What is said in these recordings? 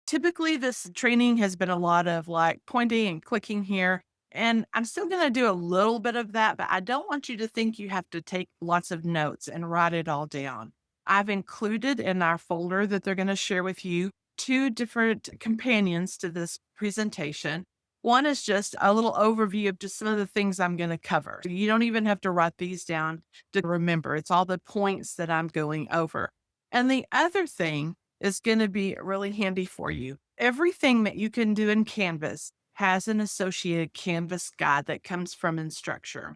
Typically, this training has been a lot of like pointing and clicking here. And I'm still going to do a little bit of that, but I don't want you to think you have to take lots of notes and write it all down. I've included in our folder that they're going to share with you two different companions to this presentation. One is just a little overview of just some of the things I'm going to cover. You don't even have to write these down to remember. It's all the points that I'm going over. And the other thing is going to be really handy for you. Everything that you can do in Canvas has an associated Canvas guide that comes from Instructure,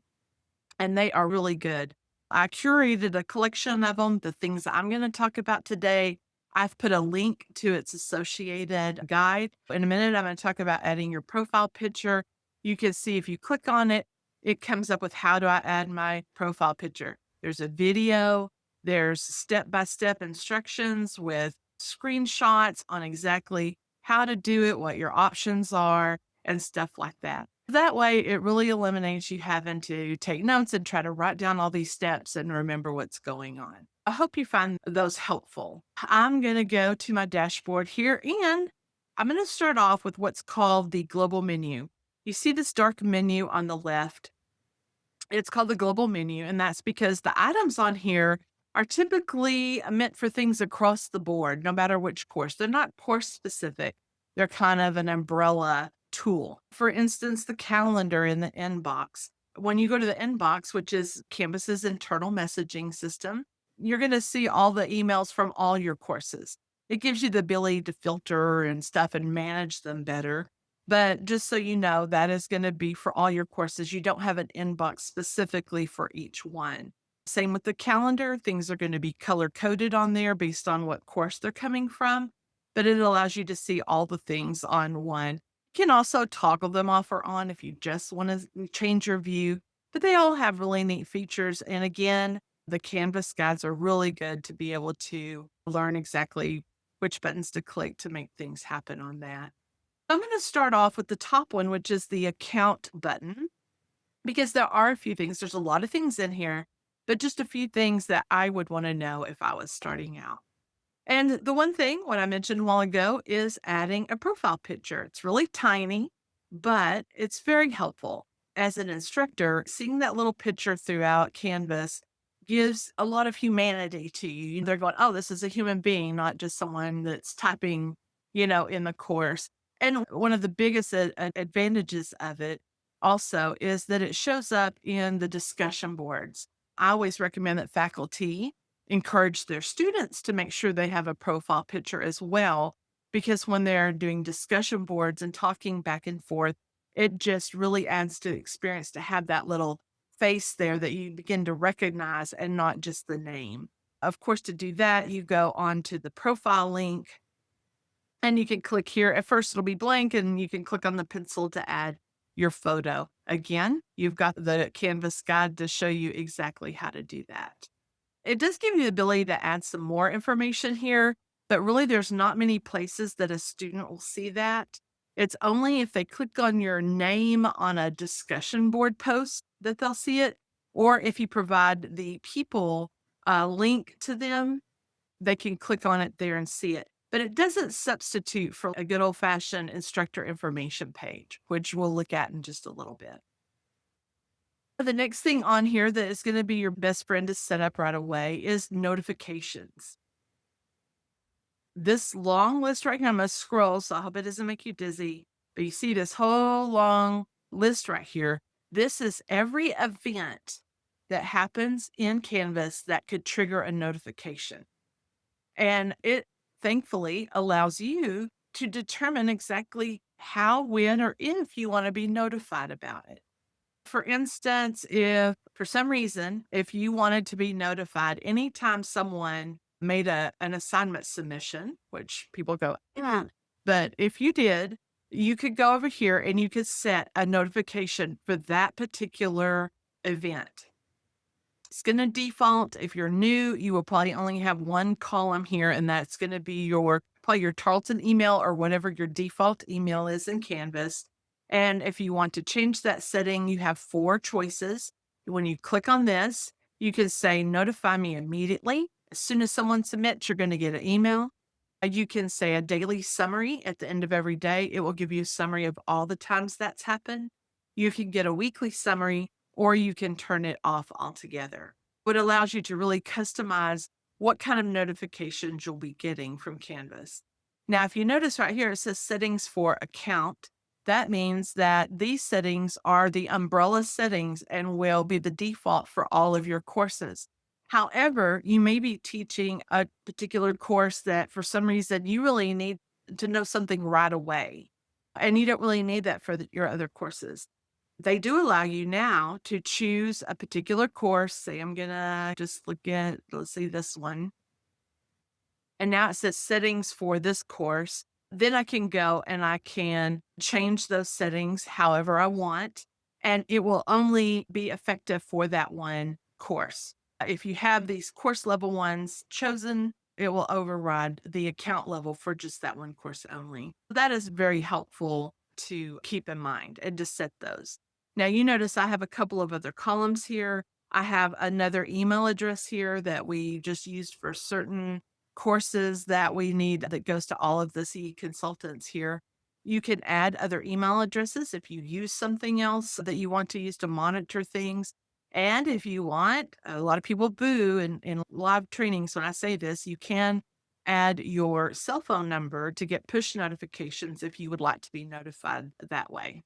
and they are really good. I curated a collection of them, the things that I'm going to talk about today. I've put a link to its associated guide. In a minute, I'm going to talk about adding your profile picture. You can see if you click on it, it comes up with how do I add my profile picture. There's a video, there's step-by-step instructions with screenshots on exactly how to do it, what your options are, and stuff like that. That way, it really eliminates you having to take notes and try to write down all these steps and remember what's going on. I hope you find those helpful. I'm going to go to my dashboard here and I'm going to start off with what's called the global menu. You see this dark menu on the left. It's called the global menu, and that's because the items on here are typically meant for things across the board, no matter which course. They're not course specific. They're kind of an umbrella tool. For instance, the calendar in the inbox. When you go to the inbox, which is Canvas's internal messaging system, you're going to see all the emails from all your courses. It gives you the ability to filter and stuff and manage them better. But just so you know, that is going to be for all your courses. You don't have an inbox specifically for each one. Same with the calendar. Things are going to be color coded on there based on what course they're coming from, but it allows you to see all the things on one. You can also toggle them off or on if you just want to change your view, but they all have really neat features. And again, the Canvas guides are really good to be able to learn exactly which buttons to click to make things happen on that. I'm going to start off with the top one, which is the account button, because there are a few things. There's a lot of things in here, but just a few things that I would want to know if I was starting out. And the one thing, what I mentioned a while ago, is adding a profile picture. It's really tiny, but it's very helpful. As an instructor, seeing that little picture throughout Canvas gives a lot of humanity to you. They're going, oh, this is a human being, not just someone that's typing, in the course. And one of the biggest advantages of it also is that it shows up in the discussion boards. I always recommend that faculty encourage their students to make sure they have a profile picture as well, because when they're doing discussion boards and talking back and forth, it just really adds to the experience to have that little face there that you begin to recognize and not just the name. Of course, to do that, you go on to the profile link and you can click here. At first, it'll be blank, and you can click on the pencil to add your photo. Again, you've got the Canvas guide to show you exactly how to do that. It does give you the ability to add some more information here, but really there's not many places that a student will see that. It's only if they click on your name on a discussion board post that they'll see it, or if you provide the people a link to them, they can click on it there and see it. But it doesn't substitute for a good old fashioned instructor information page, which we'll look at in just a little bit. The next thing on here that is going to be your best friend to set up right away is notifications. This long list right here, I'm going to scroll, so I hope it doesn't make you dizzy. But you see this whole long list right here. This is every event that happens in Canvas that could trigger a notification. And it thankfully allows you to determine exactly how, when, or if you want to be notified about it. For instance, if for some reason, if you wanted to be notified anytime someone made an assignment submission, which people go, yeah, but if you did, you could go over here and you could set a notification for that particular event. It's going to default. If you're new, you will probably only have one column here, and that's going to be probably your Tarleton email or whatever your default email is in Canvas. And if you want to change that setting, you have 4 choices. When you click on this, you can say, notify me immediately. As soon as someone submits, you're going to get an email. You can say a daily summary at the end of every day. It will give you a summary of all the times that's happened. You can get a weekly summary or you can turn it off altogether. What allows you to really customize what kind of notifications you'll be getting from Canvas. Now, if you notice right here, it says settings for account. That means that these settings are the umbrella settings and will be the default for all of your courses. However, you may be teaching a particular course that for some reason you really need to know something right away, and you don't really need that for your other courses. They do allow you now to choose a particular course. Say, I'm going to just look at, let's see, this one. And now it says settings for this course. Then I can go and I can change those settings however I want, and it will only be effective for that one course. If you have these course level ones chosen, it will override the account level for just that one course only. That is very helpful to keep in mind and to set those. Now, you notice I have a couple of other columns here. I have another email address here that we just used for certain courses that we need that goes to all of the CE consultants here. You can add other email addresses if you use something else that you want to use to monitor things. And if you want, a lot of people boo in live trainings when I say this, you can add your cell phone number to get push notifications if you would like to be notified that way.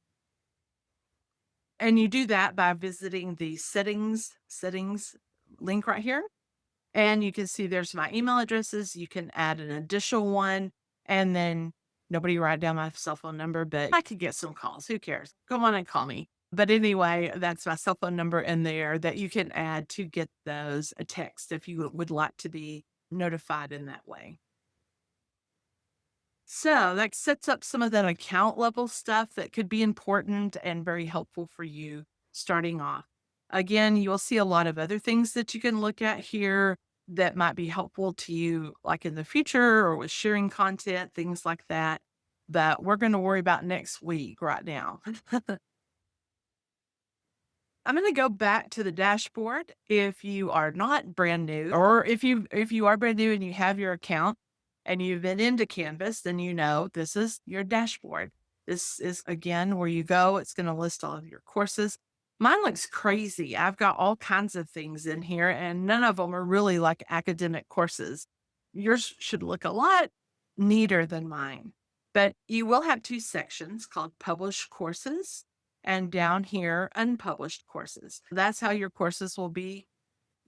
And you do that by visiting the settings link right here. And you can see there's my email addresses. You can add an additional one, and then nobody write down my cell phone number, but I could get some calls. Who cares? Come on and call me. But anyway, that's my cell phone number in there that you can add to get those a text if you would like to be notified in that way. So that sets up some of that account level stuff that could be important and very helpful for you starting off. Again, you'll see a lot of other things that you can look at here that might be helpful to you, like in the future or with sharing content, things like that. That we're going to worry about next week right now. I'm gonna go back to the dashboard if you are not brand new, or if you are brand new and you have your account and you've been into Canvas, then you know this is your dashboard. This is again where you go, it's gonna list all of your courses. Mine looks crazy. I've got all kinds of things in here, and none of them are really like academic courses. Yours should look a lot neater than mine. But you will have two sections called published courses and down here, unpublished courses. That's how your courses will be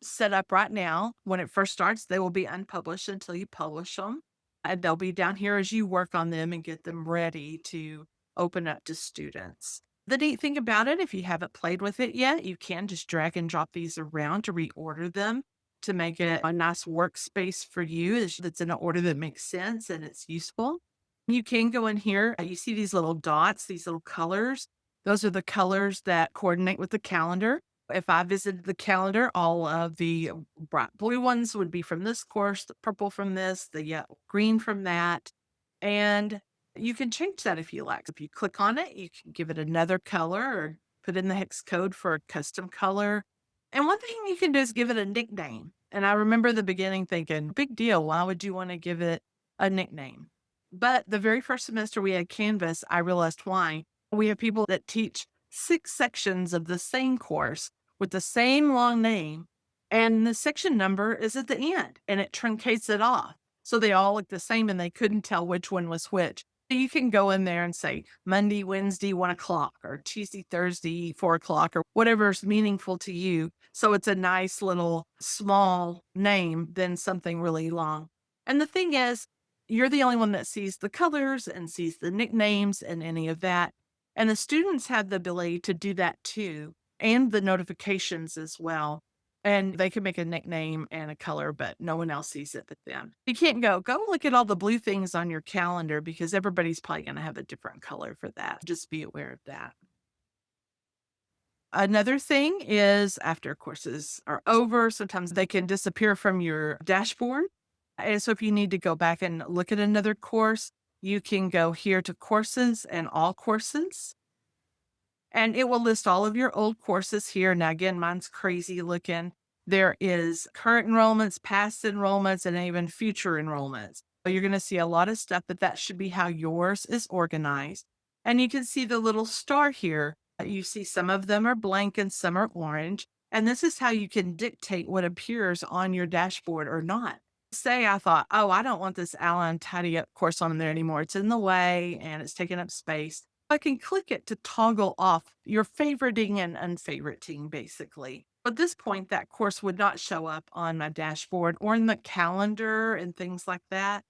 set up right now. When it first starts, they will be unpublished until you publish them. And they'll be down here as you work on them and get them ready to open up to students. The neat thing about it, if you haven't played with it yet, you can just drag and drop these around to reorder them to make it a nice workspace for you that's in an order that makes sense and it's useful. You can go in here. You see these little dots, these little colors. Those are the colors that coordinate with the calendar. If I visited the calendar, all of the bright blue ones would be from this course, the purple from this, the yellow, green from that. And you can change that if you like. If you click on it, you can give it another color or put in the hex code for a custom color. And one thing you can do is give it a nickname. And I remember the beginning thinking, big deal. Why would you want to give it a nickname? But the very first semester we had Canvas, I realized why. We have people that teach 6 sections of the same course with the same long name, and the section number is at the end, and it truncates it off. So they all look the same, and they couldn't tell which one was which. You can go in there and say Monday, Wednesday, 1 o'clock, or Tuesday, Thursday, 4 o'clock, or whatever's meaningful to you. So it's a nice little small name than something really long. And the thing is, you're the only one that sees the colors and sees the nicknames and any of that. And the students have the ability to do that too, and the notifications as well. And they can make a nickname and a color, but no one else sees it but them. You can't go look at all the blue things on your calendar because everybody's probably going to have a different color for that. Just be aware of that. Another thing is after courses are over, sometimes they can disappear from your dashboard. And so if you need to go back and look at another course, you can go here to courses and all courses. And it will list all of your old courses here. Now, again, mine's crazy looking. There is current enrollments, past enrollments, and even future enrollments. You're going to see a lot of stuff, but that should be how yours is organized. And you can see the little star here. You see some of them are blank and some are orange. And this is how you can dictate what appears on your dashboard or not. Say I thought, oh, I don't want this Allen tidy up course on there anymore. It's in the way and it's taking up space. I can click it to toggle off your favoriting and unfavoriting, basically. At this point, that course would not show up on my dashboard or in the calendar and things like that.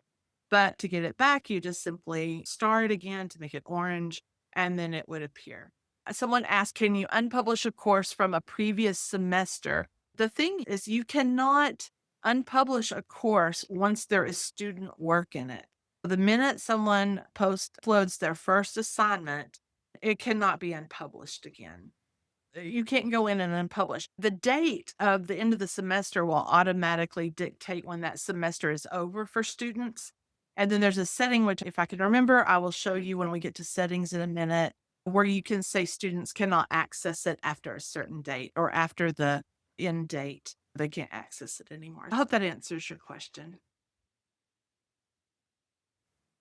But to get it back, you just simply star it again to make it orange, and then it would appear. Someone asked, can you unpublish a course from a previous semester? The thing is, you cannot unpublish a course once there is student work in it. The minute someone post uploads their first assignment, it cannot be unpublished again. You can't go in and unpublish. The date of the end of the semester will automatically dictate when that semester is over for students. And then there's a setting, which if I can remember, I will show you when we get to settings in a minute, where you can say students cannot access it after a certain date or after the end date. They can't access it anymore. I hope that answers your question.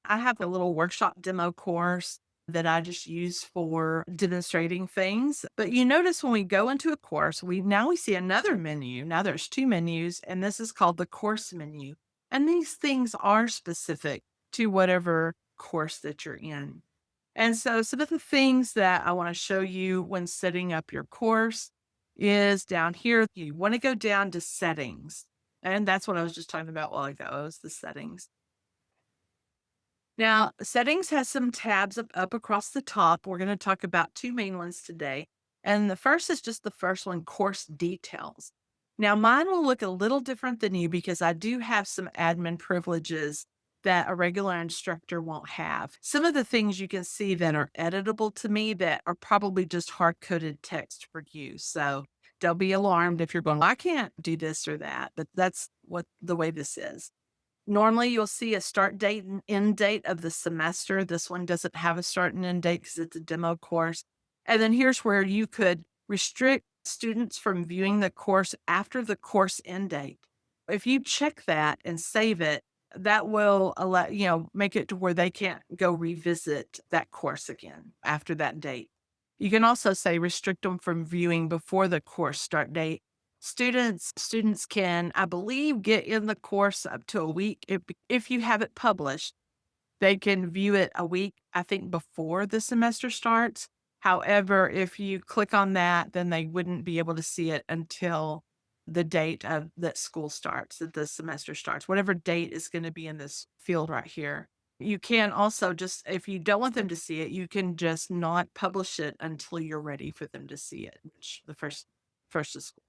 I have a little workshop demo course that I just use for demonstrating things. But you notice when we go into a course, we see another menu. Now there's two menus, and this is called the course menu. And these things are specific to whatever course that you're in. And so some of the things that I want to show you when setting up your course is down here. You want to go down to settings. And that's what I was just talking about a while ago. It was the settings. Now, settings has some tabs up across the top. We're going to talk about two main ones today. And the first is just the first one, course details. Now, mine will look a little different than you because I do have some admin privileges that a regular instructor won't have. Some of the things you can see that are editable to me that are probably just hard coded text for you. So don't be alarmed if you're going, "Well, I can't do this or that," but that's what the way this is. Normally, you'll see a start date and end date of the semester. This one doesn't have a start and end date because it's a demo course. And then here's where you could restrict students from viewing the course after the course end date. If you check that and save it, that will allow, make it to where they can't go revisit that course again after that date. You can also say restrict them from viewing before the course start date. Students can, I believe, get in the course up to a week. If you have it published, they can view it a week, I think, before the semester starts. However, if you click on that, then they wouldn't be able to see it until the date of that school starts, that the semester starts, whatever date is going to be in this field right here. You can also just, if you don't want them to see it, you can just not publish it until you're ready for them to see it, which the first of school.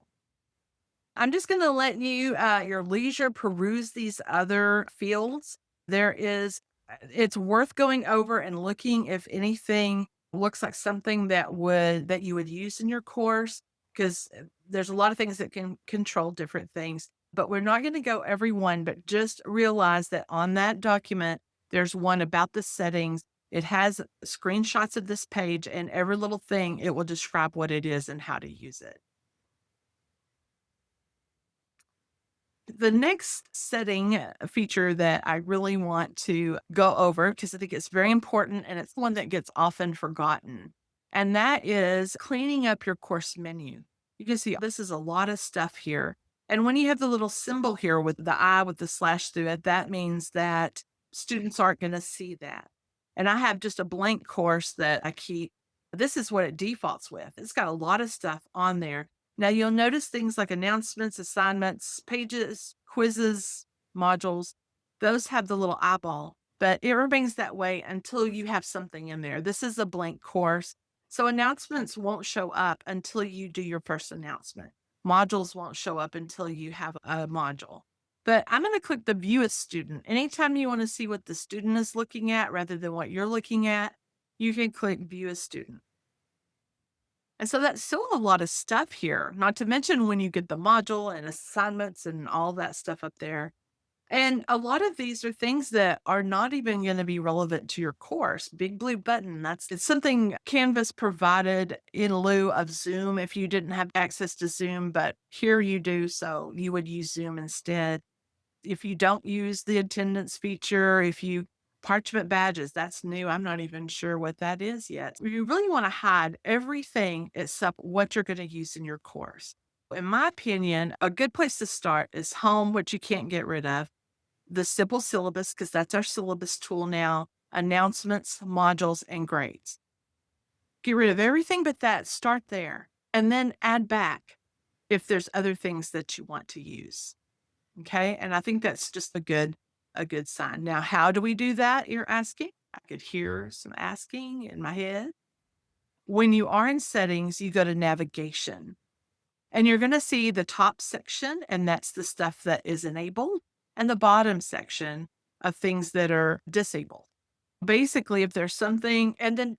I'm just going to let you, your leisure, peruse these other fields. It's worth going over and looking if anything looks like something that you would use in your course, because there's a lot of things that can control different things. But we're not going to go every one, but just realize that on that document, there's one about the settings. It has screenshots of this page, and every little thing, it will describe what it is and how to use it. The next setting feature that I really want to go over, because I think it's very important and it's one that gets often forgotten, and that is cleaning up your course menu. You can see this is a lot of stuff here. And when you have the little symbol here with the I with the slash through it, that means that students aren't going to see that. And I have just a blank course that I keep. This is what it defaults with. It's got a lot of stuff on there. Now you'll notice things like announcements, assignments, pages, quizzes, modules. Those have the little eyeball, but it remains that way until you have something in there. This is a blank course. So announcements won't show up until you do your first announcement. Modules won't show up until you have a module. But I'm going to click the view a student. Anytime you want to see what the student is looking at rather than what you're looking at, you can click view a student. And so that's still a lot of stuff here, not to mention when you get the module and assignments and all that stuff up there. And a lot of these are things that are not even going to be relevant to your course. Big blue button, it's something Canvas provided in lieu of Zoom if you didn't have access to Zoom, but here you do, so you would use Zoom instead. If you don't use the attendance feature, if you parchment badges, that's new. I'm not even sure what that is yet. You really want to hide everything except what you're going to use in your course. In my opinion, a good place to start is home, which you can't get rid of, the simple syllabus, because that's our syllabus tool now, announcements, modules, and grades. Get rid of everything but that, start there, and then add back if there's other things that you want to use. Okay. And I think that's just a good sign. Now, how do we do that? You're asking. I could hear some asking in my head. When you are in settings, you go to navigation and you're going to see the top section, and that's the stuff that is enabled, and the bottom section of things that are disabled. Basically, if there's something, and then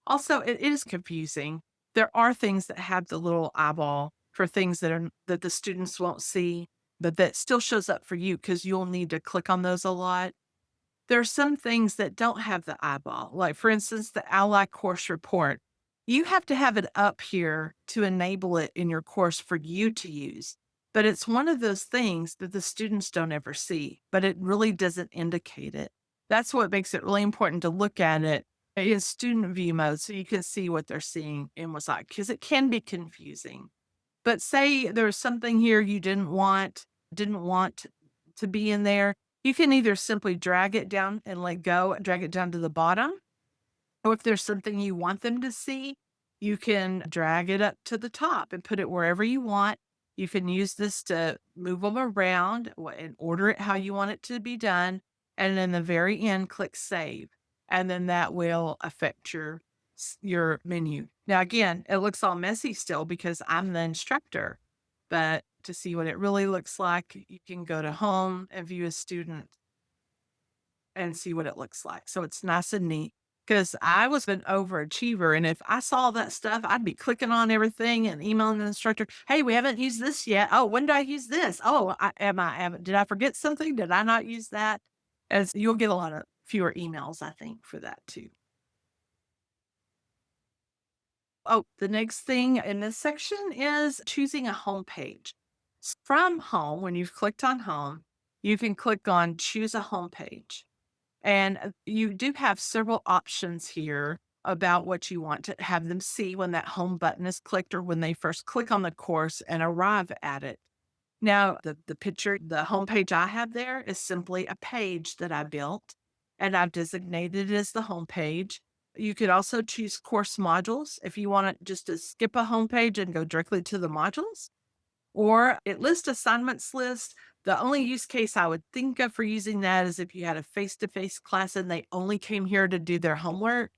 also it is confusing. There are things that have the little eyeball for things that the students won't see, but that still shows up for you because you'll need to click on those a lot. There are some things that don't have the eyeball, like, for instance, the Ally course report. You have to have it up here to enable it in your course for you to use. But it's one of those things that the students don't ever see, but it really doesn't indicate it. That's what makes it really important to look at it in student view mode so you can see what they're seeing and what's like, because it can be confusing. But say there's something here you didn't want to be in there, you can either simply drag it down and let go, drag it down to the bottom, or if there's something you want them to see, you can drag it up to the top and put it wherever you want. You can use this to move them around and order it how you want it to be done. And then the very end, click save. And then that will affect your menu. Now, again, it looks all messy still because I'm the instructor. But to see what it really looks like, you can go to home and view a student and see what it looks like. So it's nice and neat because I was an overachiever. And if I saw that stuff, I'd be clicking on everything and emailing the instructor, hey, we haven't used this yet. Oh, when did I use this? Oh, did I forget something? Did I not use that? As you'll get a lot of fewer emails, I think, for that too. Oh, the next thing in this section is choosing a home page. From home, when you've clicked on home, you can click on choose a home page. And you do have several options here about what you want to have them see when that home button is clicked or when they first click on the course and arrive at it. Now, the picture, the homepage I have there is simply a page that I built and I've designated it as the homepage. You could also choose course modules if you want just to skip a homepage and go directly to the modules, or it lists assignments list. The only use case I would think of for using that is if you had a face-to-face class and they only came here to do their homework.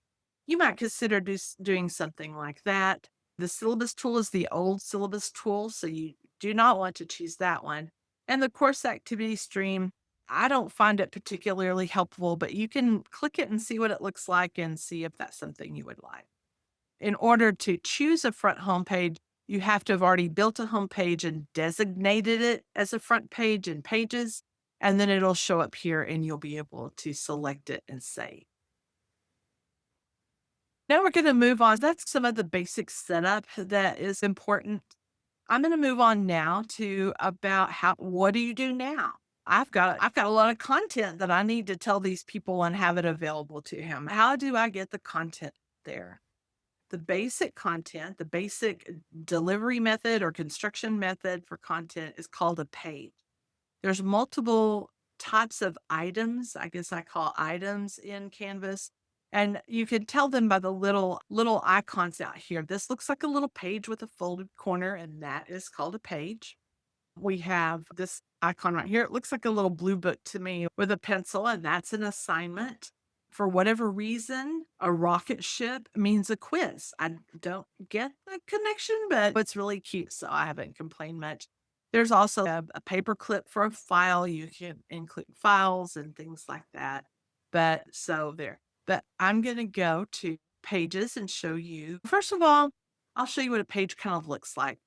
You might consider doing something like that. The syllabus tool is the old syllabus tool, so you do not want to choose that one. And the course activity stream, I don't find it particularly helpful, but you can click it and see what it looks like and see if that's something you would like. In order to choose a front homepage, you have to have already built a homepage and designated it as a front page in Pages, and then it'll show up here and you'll be able to select it and save. Now we're going to move on. That's some of the basic setup that is important. I'm going to move on now to about what do you do now? I've got a lot of content that I need to tell these people and have it available to him. How do I get the content there? The basic content, the basic delivery method or construction method for content is called a page. There's multiple types of items, I guess I call items in Canvas, and you can tell them by the little icons out here. This looks like a little page with a folded corner, and that is called a page. We have this icon right here. It looks like a little blue book to me with a pencil, and that's an assignment. For whatever reason, a rocket ship means a quiz. I don't get the connection, but it's really cute, so I haven't complained much. There's also a paper clip for a file. You can include files and things like that. But so there. But I'm going to go to Pages and show you. First of all, I'll show you what a page kind of looks like.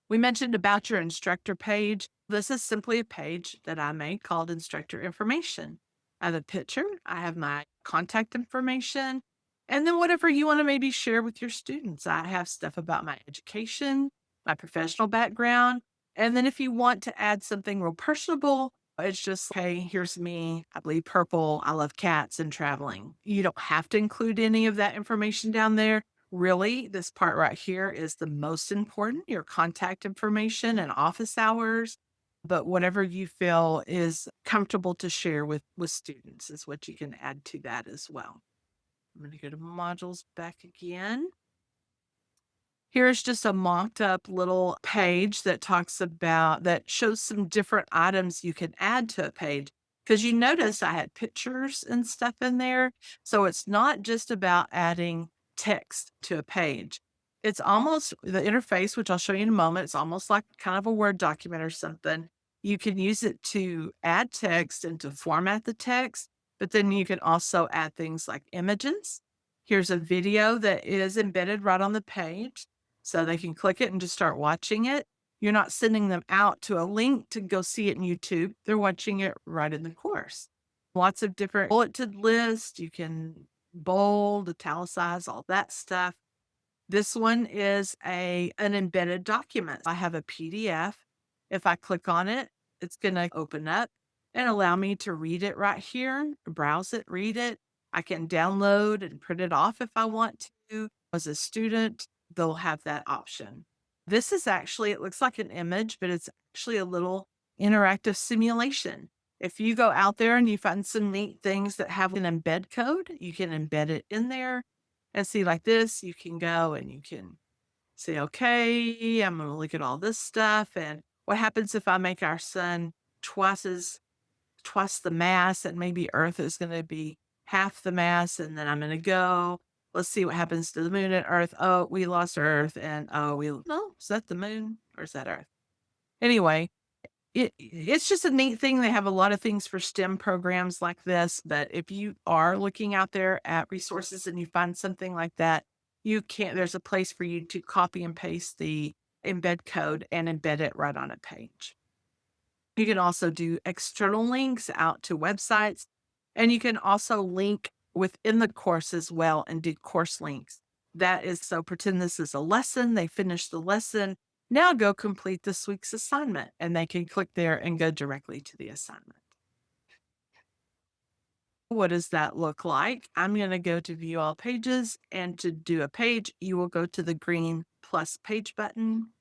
We mentioned about your instructor page. This is simply a page that I made called Instructor Information. I have a picture, I have my contact information, and then whatever you want to maybe share with your students. I have stuff about my education, my professional background. And then if you want to add something real personable, it's just, hey, here's me. I bleed purple. I love cats and traveling. You don't have to include any of that information down there. Really, this part right here is the most important, your contact information and office hours. But whatever you feel is comfortable to share with students is what you can add to that as well. I'm going to go to modules back again. Here's just a mocked up little page that that shows some different items you can add to a page. Because you notice I had pictures and stuff in there. So it's not just about adding text to a page. It's almost the interface, which I'll show you in a moment. It's almost like kind of a Word document or something. You can use it to add text and to format the text, but then you can also add things like images. Here's a video that is embedded right on the page so they can click it and just start watching it. You're not sending them out to a link to go see it in YouTube. They're watching it right in the course. Lots of different bulleted lists. You can bold, italicize, all that stuff. This one is an embedded document. I have a PDF. If I click on it, it's going to open up and allow me to read it right here, browse it, read it. I can download and print it off if I want to. As a student, they'll have that option. This is actually, it looks like an image, but it's actually a little interactive simulation. If you go out there and you find some neat things that have an embed code, you can embed it in there and see like this, you can go and you can say, okay, I'm going to look at all this stuff. And what happens if I make our sun twice as twice the mass, and maybe Earth is going to be half the mass. And then I'm going to go, let's see what happens to the moon and Earth. Oh, we lost Earth. And oh, no, is that the moon or is that Earth? Anyway, it's just a neat thing. They have a lot of things for STEM programs like this, but if you are looking out there at resources and you find something like that, there's a place for you to copy and paste the embed code and embed it right on a page. You can also do external links out to websites, and you can also link within the course as well and do course links. That is so pretend this is a lesson, they finish the lesson. Now go complete this week's assignment, and they can click there and go directly to the assignment. What does that look like? I'm going to go to view all pages, and to do a page, you will go to the green plus page button.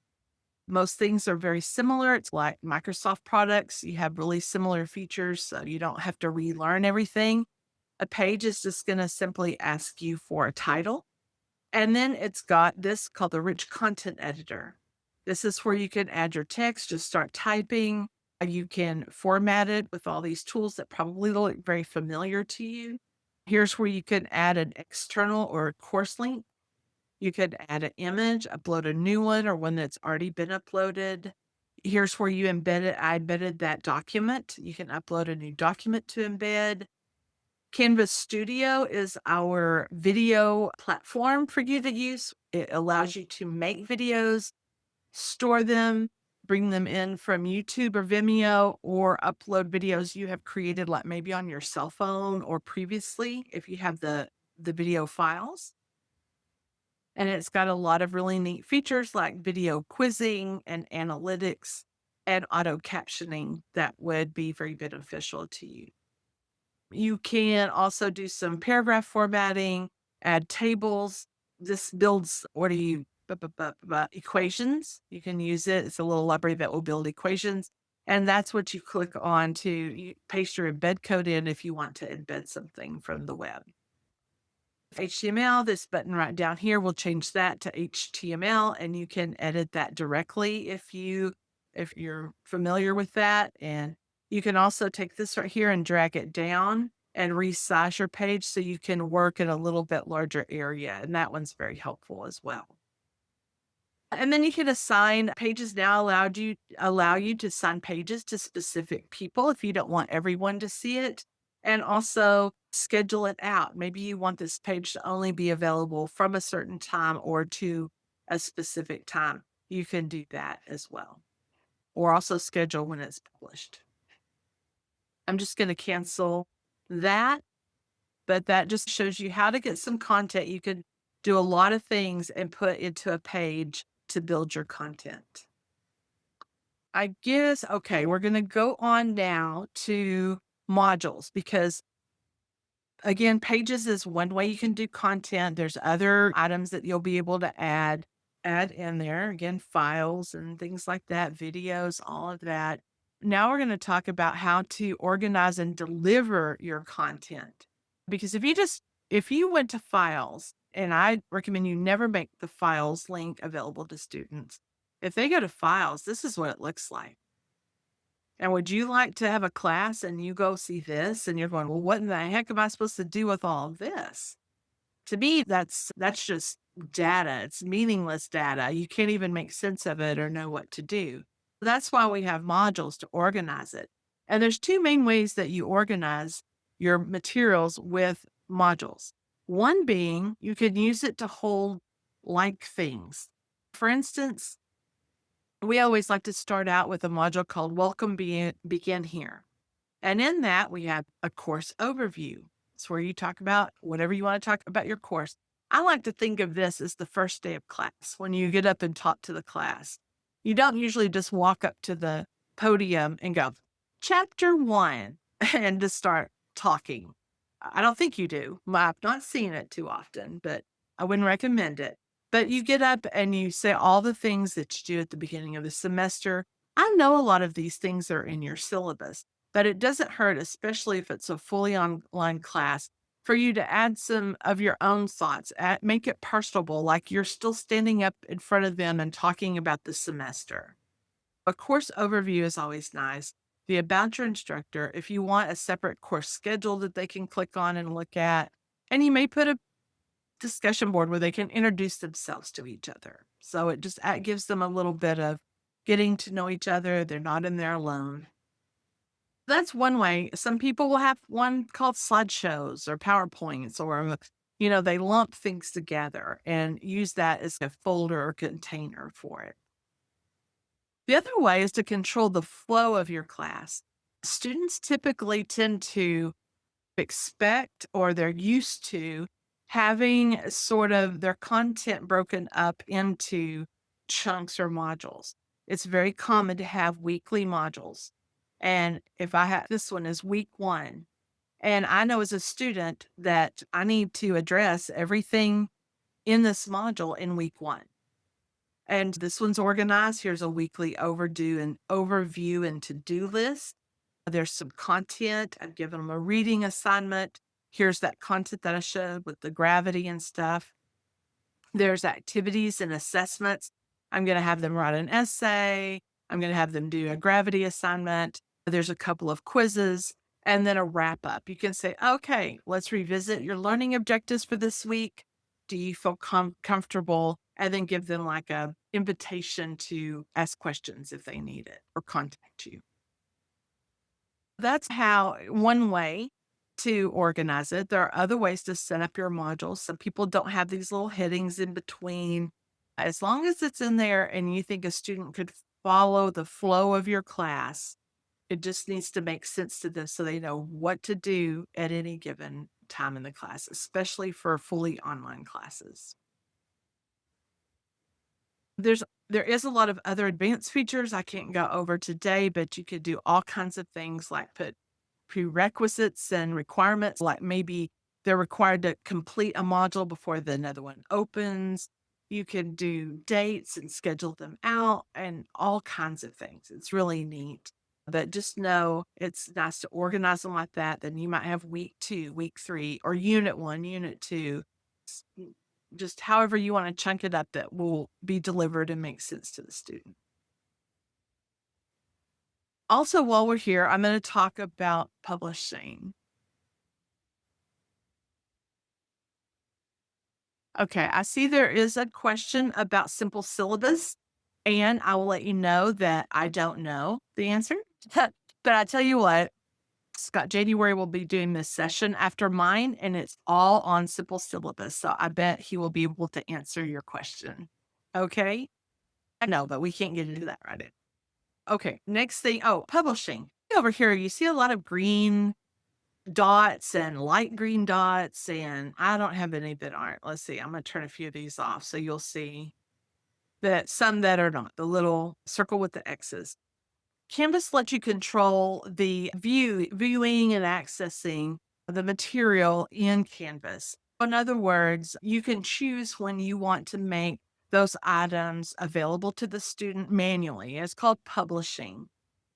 Most things are very similar. It's like Microsoft products. You have really similar features, so you don't have to relearn everything. A page is just going to simply ask you for a title. And then it's got this called the Rich Content Editor. This is where you can add your text, just start typing. You can format it with all these tools that probably look very familiar to you. Here's where you can add an external or a course link. You could add an image, upload a new one or one that's already been uploaded. Here's where you embed it. I embedded that document. You can upload a new document to embed. Canvas Studio is our video platform for you to use. It allows you to make videos, store them, bring them in from YouTube or Vimeo, or upload videos you have created, like maybe on your cell phone or previously, if you have the video files. And it's got a lot of really neat features like video quizzing and analytics and auto captioning that would be very beneficial to you. You can also do some paragraph formatting, add tables. This builds, what do you, equations. You can use it. It's a little library that will build equations. And that's what you click on to paste your embed code in if you want to embed something from the web. HTML, this button right down here will change that to HTML, and you can edit that directly if you're familiar with that. And you can also take this right here and drag it down and resize your page so you can work in a little bit larger area. And that one's very helpful as well. And then you can assign pages. Now allow you to assign pages to specific people if you don't want everyone to see it. And also schedule it out. Maybe you want this page to only be available from a certain time or to a specific time. You can do that as well. Or also schedule when it's published. I'm just going to cancel that, but that just shows you how to get some content. You can do a lot of things and put into a page to build your content. I guess, okay, we're going to go on now to modules because again, pages is one way you can do content. There's other items that you'll be able to add in there. Again, files and things like that, videos, all of that. Now we're going to talk about how to organize and deliver your content. Because if you went to files, and I recommend you never make the files link available to students. If they go to files, this is what it looks like. And would you like to have a class and you go see this and you're going, well, what in the heck am I supposed to do with all of this? To me, that's just data. It's meaningless data. You can't even make sense of it or know what to do. That's why we have modules to organize it. And there's two main ways that you organize your materials with modules. One being you can use it to hold like things. For instance, we always like to start out with a module called Begin Here. And in that, we have a course overview. It's where you talk about whatever you want to talk about your course. I like to think of this as the first day of class when you get up and talk to the class. You don't usually just walk up to the podium and go, chapter one, and just start talking. I don't think you do. I've not seen it too often, but I wouldn't recommend it. But you get up and you say all the things that you do at the beginning of the semester. I know a lot of these things are in your syllabus, but it doesn't hurt, especially if it's a fully online class, for you to add some of your own thoughts, make it personable, like you're still standing up in front of them and talking about the semester. A course overview is always nice. The About Your Instructor, if you want a separate course schedule that they can click on and look at, and you may put a discussion board where they can introduce themselves to each other. So it just gives them a little bit of getting to know each other. They're not in there alone. That's one way. Some people will have one called slideshows or PowerPoints, or, they lump things together and use that as a folder or container for it. The other way is to control the flow of your class. Students typically tend to expect or they're used to having sort of their content broken up into chunks or modules. It's very common to have weekly modules. And if I have this one is week one, and I know as a student that I need to address everything in this module in week one. And this one's organized. Here's a weekly overdue and overview and to-do list. There's some content. I've given them a reading assignment. Here's that content that I showed with the gravity and stuff. There's activities and assessments. I'm going to have them write an essay. I'm going to have them do a gravity assignment. There's a couple of quizzes and then a wrap up. You can say, okay, let's revisit your learning objectives for this week. Do you feel comfortable? And then give them like a invitation to ask questions if they need it or contact you. That's how one way to organize it. There are other ways to set up your modules. Some people don't have these little headings in between. As long as it's in there and you think a student could follow the flow of your class, it just needs to make sense to them so they know what to do at any given time in the class, especially for fully online classes. There is a lot of other advanced features I can't go over today, but you could do all kinds of things like put prerequisites and requirements, like maybe they're required to complete a module before the another one opens. You can do dates and schedule them out and all kinds of things. It's really neat. But just know it's nice to organize them like that. Then you might have week two, week three, or unit one, unit two. Just however you want to chunk it up that will be delivered and make sense to the student. Also, while we're here, I'm going to talk about publishing. Okay, I see there is a question about simple syllabus, and I will let you know that I don't know the answer. But I tell you what, Scott January will be doing this session after mine, and it's all on simple syllabus. So I bet he will be able to answer your question. Okay. I know, but we can't get into that right now. Okay, next thing. Oh, publishing. Over here, you see a lot of green dots and light green dots, and I don't have any that aren't. Let's see. I'm going to turn a few of these off so you'll see that some that are not. The little circle with the X's. Canvas lets you control the viewing and accessing the material in Canvas. In other words, you can choose when you want to make those items available to the student manually. It's called publishing.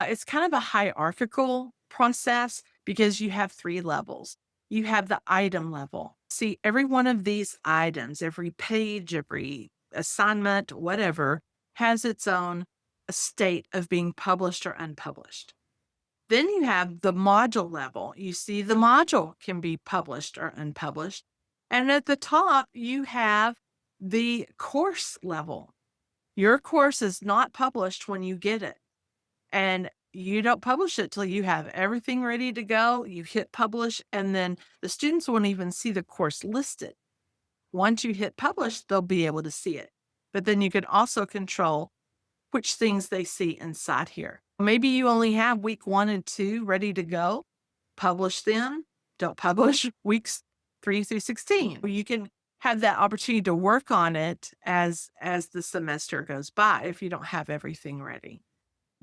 It's kind of a hierarchical process because you have three levels. You have the item level. See, every one of these items, every page, every assignment, whatever, has its own state of being published or unpublished. Then you have the module level. You see, the module can be published or unpublished. And at the top, you have the course level. Your course is not published when you get it. And you don't publish it till you have everything ready to go. You hit publish, and then the students won't even see the course listed. Once you hit publish, they'll be able to see it. But then you can also control which things they see inside here. Maybe you only have week 1 and 2 ready to go. Publish them. Don't publish weeks 3 through 16. You can have that opportunity to work on it as the semester goes by if you don't have everything ready.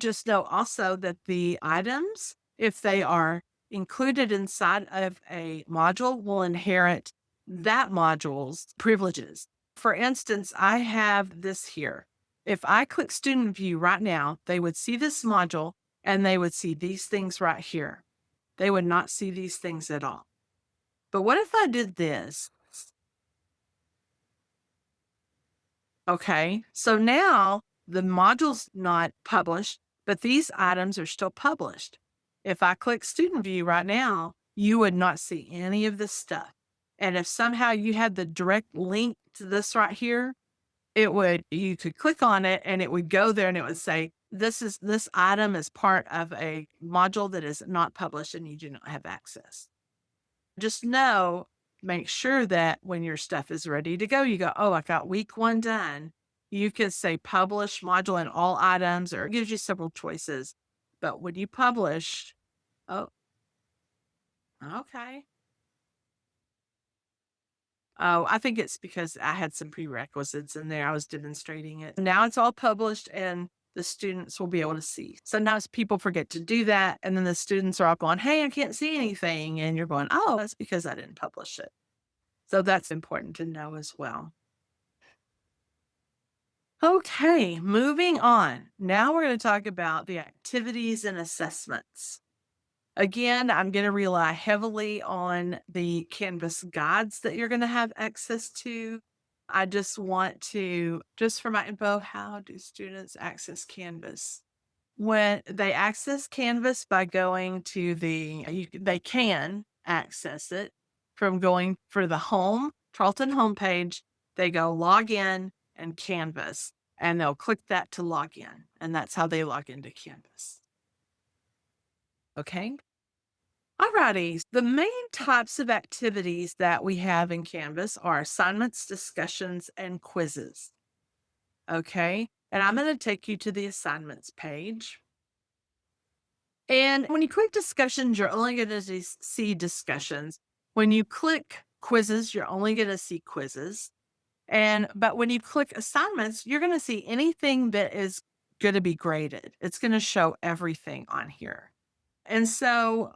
Just know also that the items, if they are included inside of a module, will inherit that module's privileges. For instance, I have this here. If I click student view right now, they would see this module and they would see these things right here. They would not see these things at all. But what if I did this? Okay, so now the module's not published, but these items are still published. If I click student view right now, you would not see any of this stuff. And if somehow you had the direct link to this right here, you could click on it and it would go there and it would say, this item is part of a module that is not published and you do not have access. Just know, make sure that when your stuff is ready to go, you go, oh, I got week 1 done. You could say publish module in all items, or it gives you several choices. But when you publish, oh, okay. Oh, I think it's because I had some prerequisites in there. I was demonstrating it. Now it's all published and the students will be able to see. Sometimes people forget to do that. And then the students are all going, hey, I can't see anything. And you're going, oh, that's because I didn't publish it. So that's important to know as well. Okay, moving on. Now we're going to talk about the activities and assessments. Again, I'm going to rely heavily on the Canvas guides that you're going to have access to. I just want to, just for my info, how do students access Canvas? When they access Canvas by going to they can access it from going for the home, Charlton homepage. They go log in and Canvas, and they'll click that to log in. And that's how they log into Canvas. Okay. Alrighty. The main types of activities that we have in Canvas are assignments, discussions, and quizzes. Okay. And I'm going to take you to the assignments page. And when you click discussions, you're only going to see discussions. When you click quizzes, you're only going to see quizzes. But when you click assignments, you're going to see anything that is going to be graded. It's going to show everything on here. And so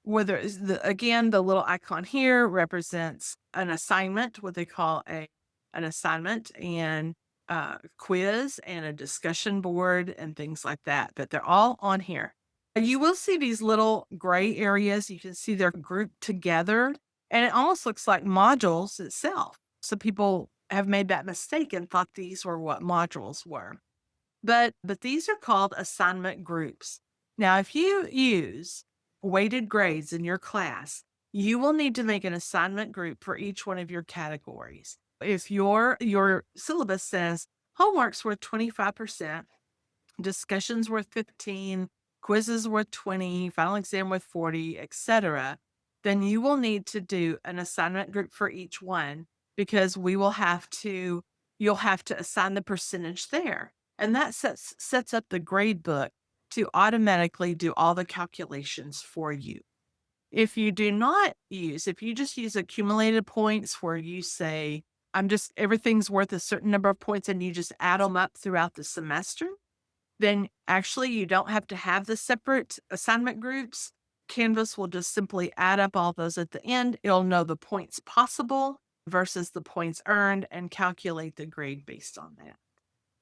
whether it's again, the little icon here represents an assignment, what they call an assignment, and quiz and a discussion board and things like that. But they're all on here. You will see these little gray areas. You can see they're grouped together, and it almost looks like modules itself. So people have made that mistake and thought these were what modules were. But these are called assignment groups. Now, if you use weighted grades in your class, you will need to make an assignment group for each one of your categories. If your syllabus says homework's worth 25%, discussions worth 15, quizzes worth 20, final exam worth 40, etc., then you will need to do an assignment group for each one because you'll have to assign the percentage there. And that sets up the grade book to automatically do all the calculations for you. If you just use accumulated points where you say, everything's worth a certain number of points and you just add them up throughout the semester, then actually you don't have to have the separate assignment groups. Canvas will just simply add up all those at the end. It'll know the points possible versus the points earned and calculate the grade based on that.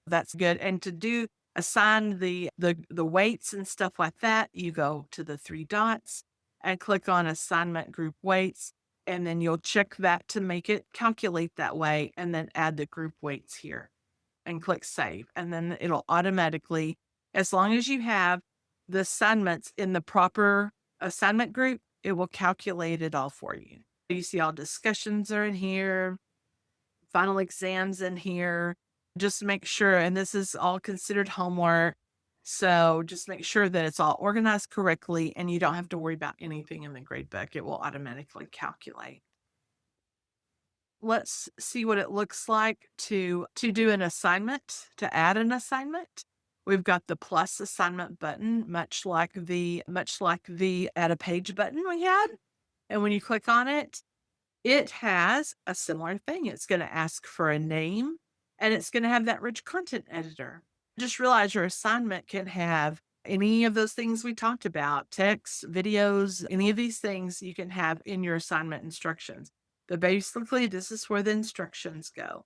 That's good. And to do assign the weights and stuff like that, you go to the 3 dots and click on assignment group weights, and then you'll check that to make it calculate that way, and then add the group weights here and click save. And then it'll automatically, as long as you have the assignments in the proper assignment group, it will calculate it all for you. You see all discussions are in here, final exams in here. Just make sure, and this is all considered homework. So just make sure that it's all organized correctly and you don't have to worry about anything in the grade book. It will automatically calculate. Let's see what it looks like to do an assignment, to add an assignment. We've got the plus assignment button, much like the add a page button we had. And when you click on it, it has a similar thing. It's going to ask for a name and it's going to have that rich content editor. Just realize your assignment can have any of those things we talked about, text, videos, any of these things you can have in your assignment instructions. But basically, this is where the instructions go.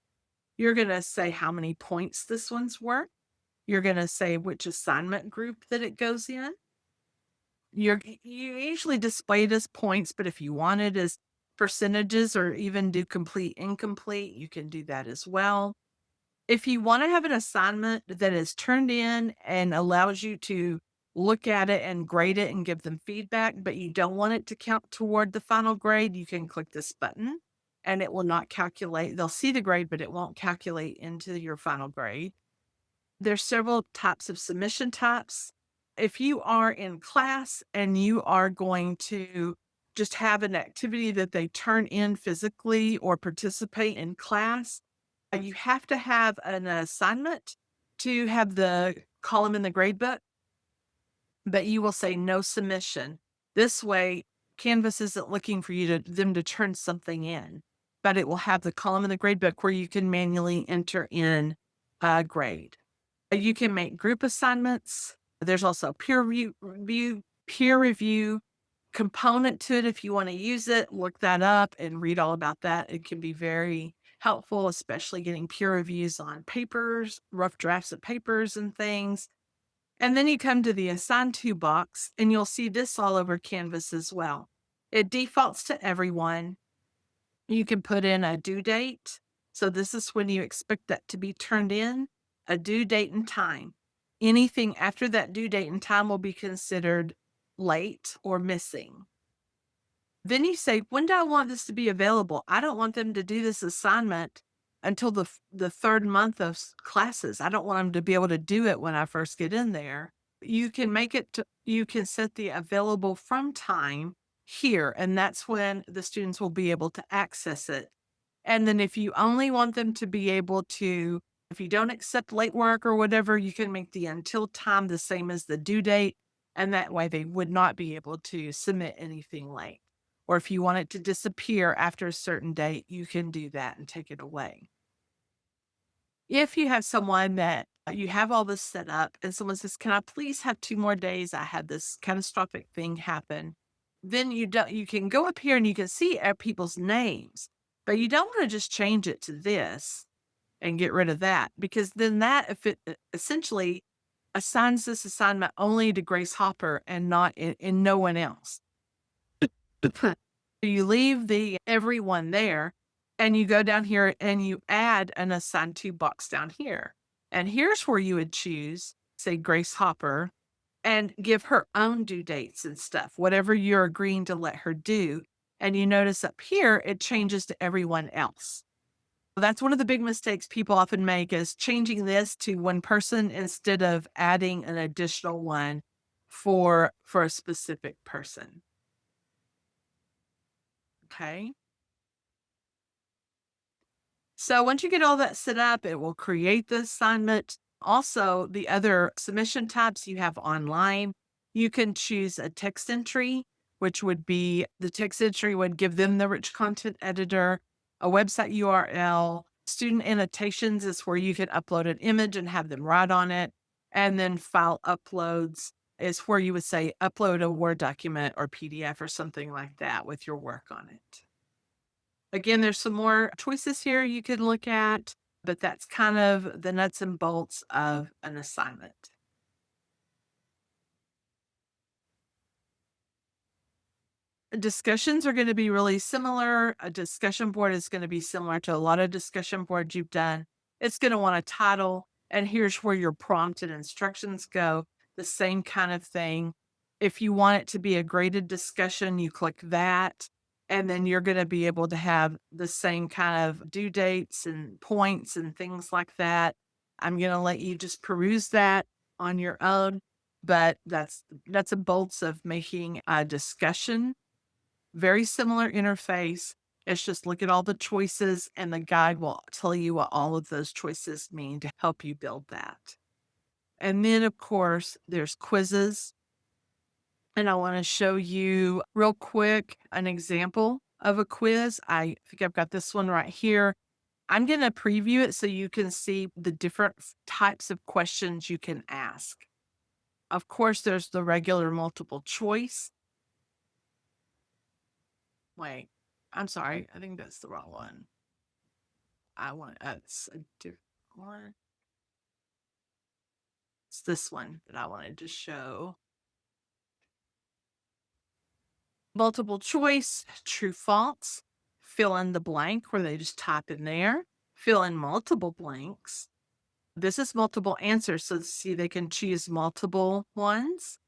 You're going to say how many points this one's worth. You're going to say which assignment group that it goes in. You usually display it as points, but if you want it as percentages or even do complete, incomplete, you can do that as well. If you want to have an assignment that is turned in and allows you to look at it and grade it and give them feedback, but you don't want it to count toward the final grade, you can click this button and it will not calculate. They'll see the grade, but it won't calculate into your final grade. There's several types of submission types. If you are in class and you are going to just have an activity that they turn in physically or participate in class, you have to have an assignment to have the column in the grade book, but you will say no submission. This way, Canvas isn't looking for them to turn something in, but it will have the column in the grade book where you can manually enter in a grade. You can make group assignments. There's also peer review component to it. If you want to use it, look that up and read all about that. It can be very helpful, especially getting peer reviews on papers, rough drafts of papers and things. And then you come to the assign to box and you'll see this all over Canvas as well. It defaults to everyone. You can put in a due date. So this is when you expect that to be turned in, a due date and time. Anything after that due date and time will be considered late or missing. Then you say, when do I want this to be available? I don't want them to do this assignment until the third month of classes. I don't want them to be able to do it when I first get in there. You can you can set the available from time here, and that's when the students will be able to access it. And then if you only want them to be able to, if you don't accept late work or whatever, you can make the until time the same as the due date. And that way they would not be able to submit anything late. Or if you want it to disappear after a certain date, you can do that and take it away. If you have someone that you have all this set up and someone says, can I please have 2 more days? I had this catastrophic thing happen. Then you can go up here and you can see people's names, but you don't want to just change it to this and get rid of that, because then that if it essentially assigns this assignment only to Grace Hopper and not in no one else. You leave the everyone there and you go down here and you add an assign to box down here. And here's where you would choose, say, Grace Hopper, and give her own due dates and stuff, whatever you're agreeing to let her do. And you notice up here, it changes to everyone else. That's one of the big mistakes people often make, is changing this to one person instead of adding an additional one for a specific person. Okay. So once you get all that set up, it will create the assignment. Also, the other submission types you have online, you can choose a text entry, which would be the text entry would give them the rich content editor, a website URL. Student annotations is where you can upload an image and have them write on it. And then file uploads is where you would say upload a Word document or PDF or something like that with your work on it. Again, there's some more choices here you could look at, but that's kind of the nuts and bolts of an assignment. Discussions are going to be really similar. A discussion board is going to be similar to a lot of discussion boards you've done. It's going to want a title, and here's where your prompt and instructions go. The same kind of thing. If you want it to be a graded discussion, you click that, and then you're going to be able to have the same kind of due dates and points and things like that. I'm going to let you just peruse that on your own, but that's a bolts of making a discussion very similar interface. It's just look at all the choices, and the guide will tell you what all of those choices mean to help you build that. And then, of course, there's quizzes. And I want to show you real quick an example of a quiz. I think I've got this one right here. I'm going to preview it so you can see the different types of questions you can ask. Of course, there's the regular multiple choice. Wait, I'm sorry. I think that's the wrong one. I want it's a different one. It's this one that I wanted to show. Multiple choice, true, false. Fill in the blank where they just type in there. Fill in multiple blanks. This is multiple answers, so see they can choose multiple ones.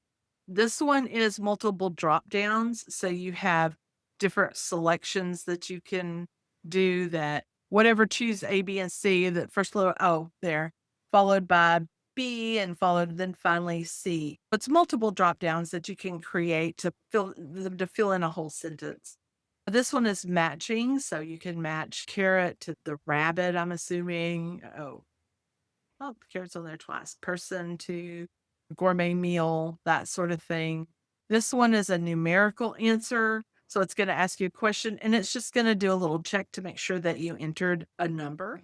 This one is multiple drop downs. So you have different selections that you can do that whatever choose A, B, and C, the first little there, followed by B and followed then finally C. It's multiple drop downs that you can create to fill in a whole sentence. This one is matching, so you can match carrot to the rabbit, I'm assuming. Oh, carrots on there twice. Person to gourmet meal, that sort of thing. This one is a numerical answer. So it's going to ask you a question and it's just going to do a little check to make sure that you entered a number.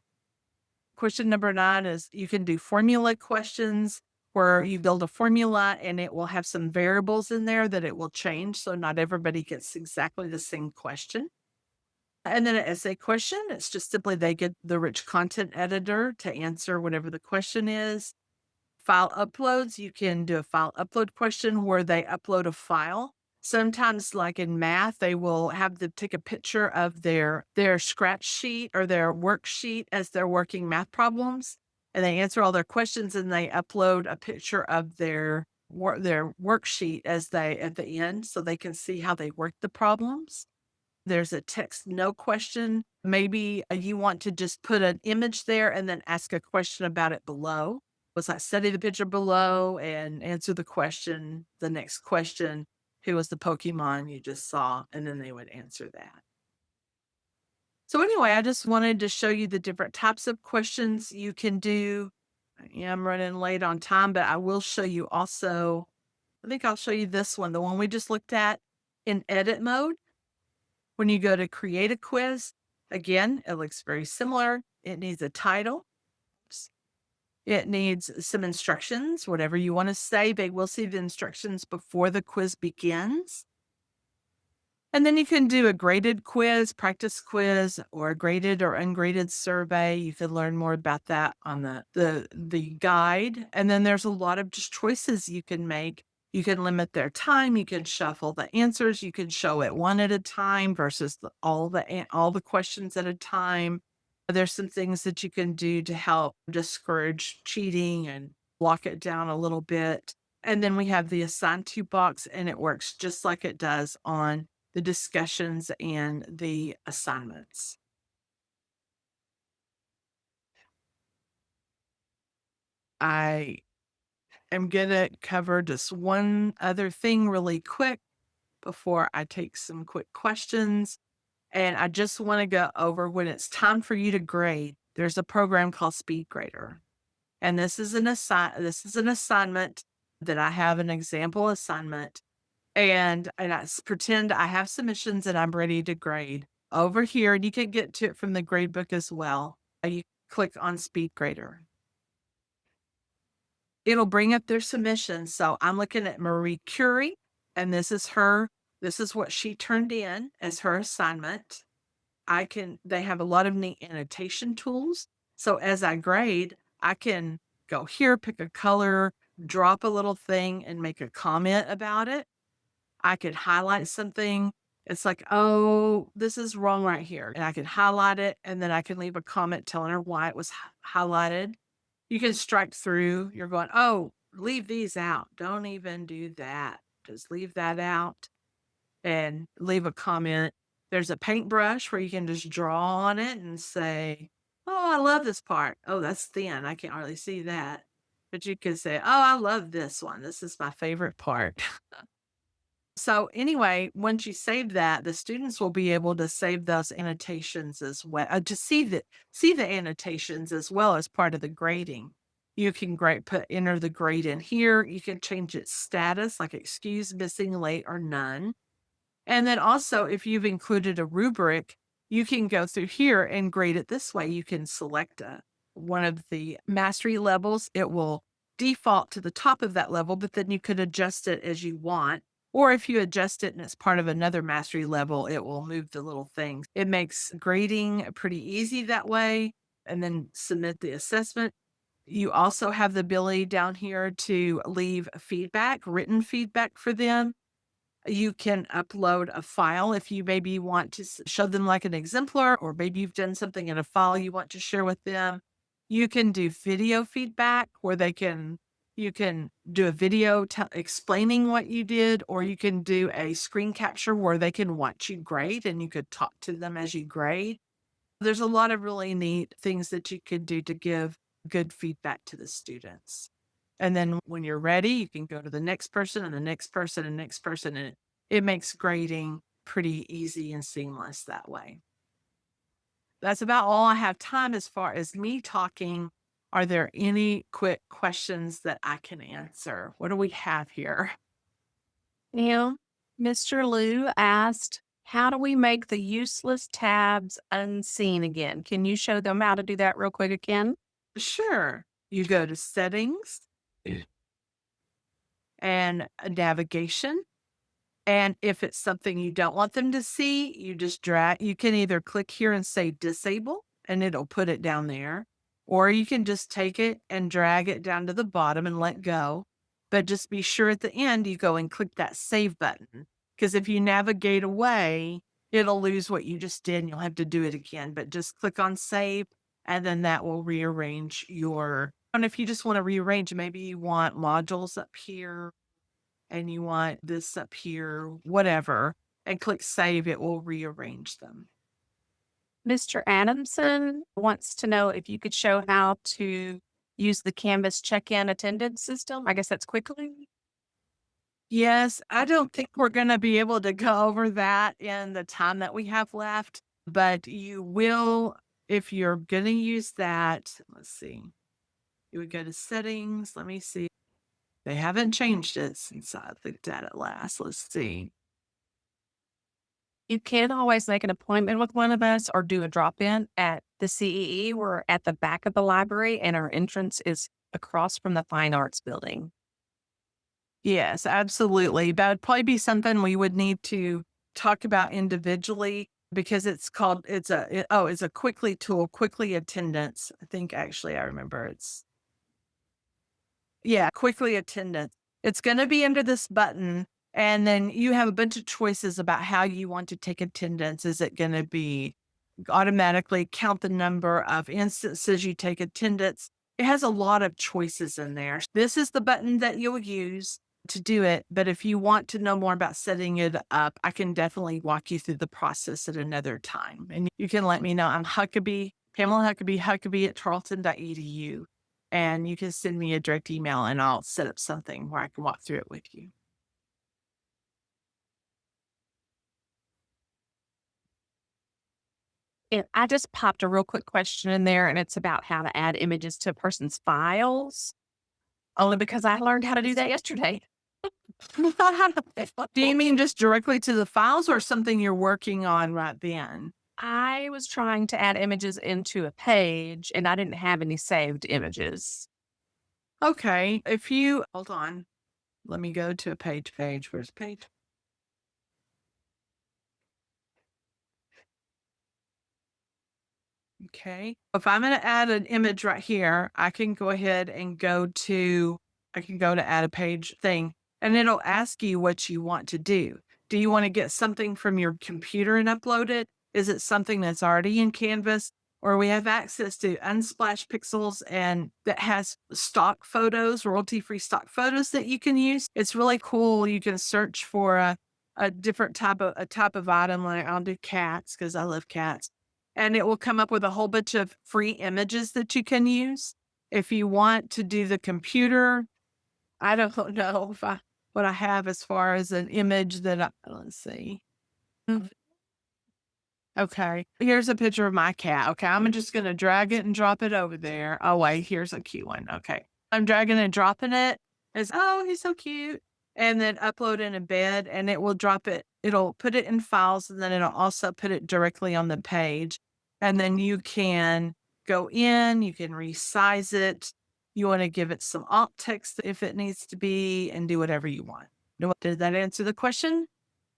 Question number 9 is you can do formula questions where you build a formula and it will have some variables in there that it will change. So not everybody gets exactly the same question. And then an essay question, it's just simply they get the rich content editor to answer whatever the question is. File uploads, you can do a file upload question where they upload a file. Sometimes, like in math, they will have them take a picture of their scratch sheet or their worksheet as they're working math problems, and they answer all their questions, and they upload a picture of their worksheet as they at the end, so they can see how they work the problems. There's a text no question. Maybe you want to just put an image there and then ask a question about it below. Was I study the picture below and answer the question, the next question, who was the Pokemon you just saw? And then they would answer that. So anyway, I just wanted to show you the different types of questions you can do. I am running late on time, but I will show you also, I think I'll show you this one, the one we just looked at in edit mode. When you go to create a quiz, again, it looks very similar. It needs a title. It needs some instructions, whatever you want to say. They will see the instructions before the quiz begins. And then you can do a graded quiz, practice quiz, or a graded or ungraded survey. You can learn more about that on the guide. And then there's a lot of just choices you can make. You can limit their time. You can shuffle the answers. You can show it one at a time versus all the questions at a time. There's some things that you can do to help discourage cheating and block it down a little bit. And then we have the assign to box, and it works just like it does on the discussions and the assignments. I am going to cover just one other thing really quick before I take some quick questions. And I just want to go over when it's time for you to grade, there's a program called Speed Grader. And this is an assignment that I have an example assignment. And pretend I have submissions and I'm ready to grade. Over here, and you can get to it from the grade book as well. You click on Speed Grader. It'll bring up their submissions. So I'm looking at Marie Curie, and this is what she turned in as her assignment. They have a lot of neat annotation tools. So as I grade, I can go here, pick a color, drop a little thing, and make a comment about it. I could highlight something. It's like, oh, this is wrong right here. And I can highlight it, and then I can leave a comment telling her why it was highlighted. You can strike through. You're going, oh, leave these out. Don't even do that. Just leave that out and leave a comment. There's a paintbrush where you can just draw on it and say, oh, I love this part. Oh, that's thin. I can't hardly see that. But you could say, oh, I love this one. This is my favorite part. So anyway, once you save that, the students will be able to save those annotations as well, to see the annotations as well as part of the grading. You can enter the grade in here. You can change its status, like excused, missing, late, or none. And then also, if you've included a rubric, you can go through here and grade it this way. You can select one of the mastery levels. It will default to the top of that level, but then you could adjust it as you want. Or if you adjust it and it's part of another mastery level, it will move the little things. It makes grading pretty easy that way. And then submit the assessment. You also have the ability down here to leave feedback, written feedback for them. You can upload a file if you maybe want to show them like an exemplar, or maybe you've done something in a file you want to share with them. You can do video feedback where you can do a video explaining what you did, or you can do a screen capture where they can watch you grade and you could talk to them as you grade. There's a lot of really neat things that you could do to give good feedback to the students. And then when you're ready, you can go to the next person and the next person and next person. And it makes grading pretty easy and seamless that way. That's about all I have time as far as me talking. Are there any quick questions that I can answer? What do we have here? Now, Mr. Liu asked, how do we make the useless tabs unseen again? Can you show them how to do that real quick again? Sure. You go to settings and navigation. And if it's something you don't want them to see, you can either click here and say disable and it'll put it down there, or you can just take it and drag it down to the bottom and let go. But just be sure at the end you go and click that save button. Because if you navigate away, it'll lose what you just did and you'll have to do it again. But just click on save and then that will rearrange and if you just want to rearrange, maybe you want modules up here and you want this up here, whatever, and click save, it will rearrange them. Mr. Adamson wants to know if you could show how to use the Canvas check-in attendance system. I guess that's quickly. Yes, I don't think we're going to be able to go over that in the time that we have left, but you will if you're going to use that. Let's see. You would go to settings. Let me see. They haven't changed it since I looked at it last. Let's see. You can always make an appointment with one of us or do a drop in at the CEE. We're at the back of the library and our entrance is across from the Fine Arts Building. Yes, absolutely. That would probably be something we would need to talk about individually because it's a quickly tool, quickly attendance. I think actually I remember yeah, quickly attendance. It's going to be under this button. And then you have a bunch of choices about how you want to take attendance. Is it going to be automatically count the number of instances you take attendance? It has a lot of choices in there. This is the button that you'll use to do it. But if you want to know more about setting it up, I can definitely walk you through the process at another time. And you can let me know. I'm Huckabee, Pamela Huckabee, Huckabee at tarleton.edu. And you can send me a direct email and I'll set up something where I can walk through it with you. And I just popped a real quick question in there, and it's about how to add images to a person's files, only because I learned how to do that yesterday. Do you mean just directly to the files or something you're working on right then? I was trying to add images into a page, and I didn't have any saved images. Okay. If you hold on, let me go to a page. Where's page? Okay. If I'm going to add an image right here, I can go ahead and I can go to add a page thing and it'll ask you what you want to do. Do you want to get something from your computer and upload it? Is it something that's already in Canvas? Or we have access to Unsplash Pixels and that has stock photos, royalty free stock photos that you can use. It's really cool. You can search for a different type of item. Like I'll do cats because I love cats and it will come up with a whole bunch of free images that you can use. If you want to do the computer, I don't know if I what I have as far as an image that I let's see. Okay. Here's a picture of my cat. Okay. I'm just going to drag it and drop it over there. Oh, wait. Here's a cute one. Okay. I'm dragging and dropping it. It's, oh, he's so cute. And then upload and embed, and it will drop it. It'll put it in files, and then it'll also put it directly on the page. And then you can go in, you can resize it. You want to give it some alt text if it needs to be, and do whatever you want. Did that answer the question?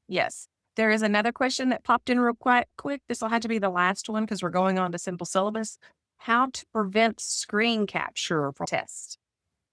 Yes. There is another question that popped in real quick. This will have to be the last one because we're going on to simple syllabus. How to prevent screen capture for tests.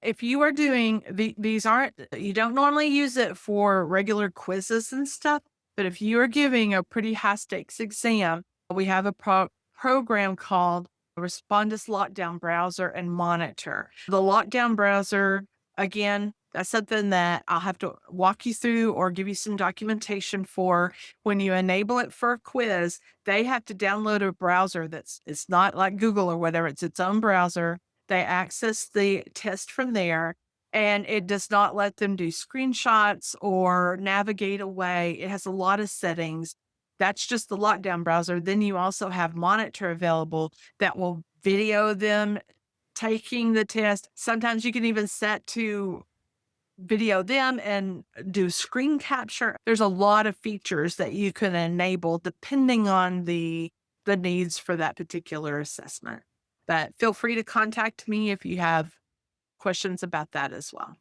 If you are doing these aren't you don't normally use it for regular quizzes and stuff, but if you are giving a pretty high stakes exam, we have a program called Respondus Lockdown Browser and Monitor. The lockdown browser, again, that's something that I'll have to walk you through or give you some documentation for. When you enable it for a quiz, they have to download a browser it's not like Google or whatever, it's its own browser. They access the test from there, and it does not let them do screenshots or navigate away. It has a lot of settings. That's just the lockdown browser. Then you also have Monitor available that will video them taking the test. Sometimes you can even set to video them and do screen capture. There's a lot of features that you can enable depending on the needs for that particular assessment. But feel free to contact me if you have questions about that as well.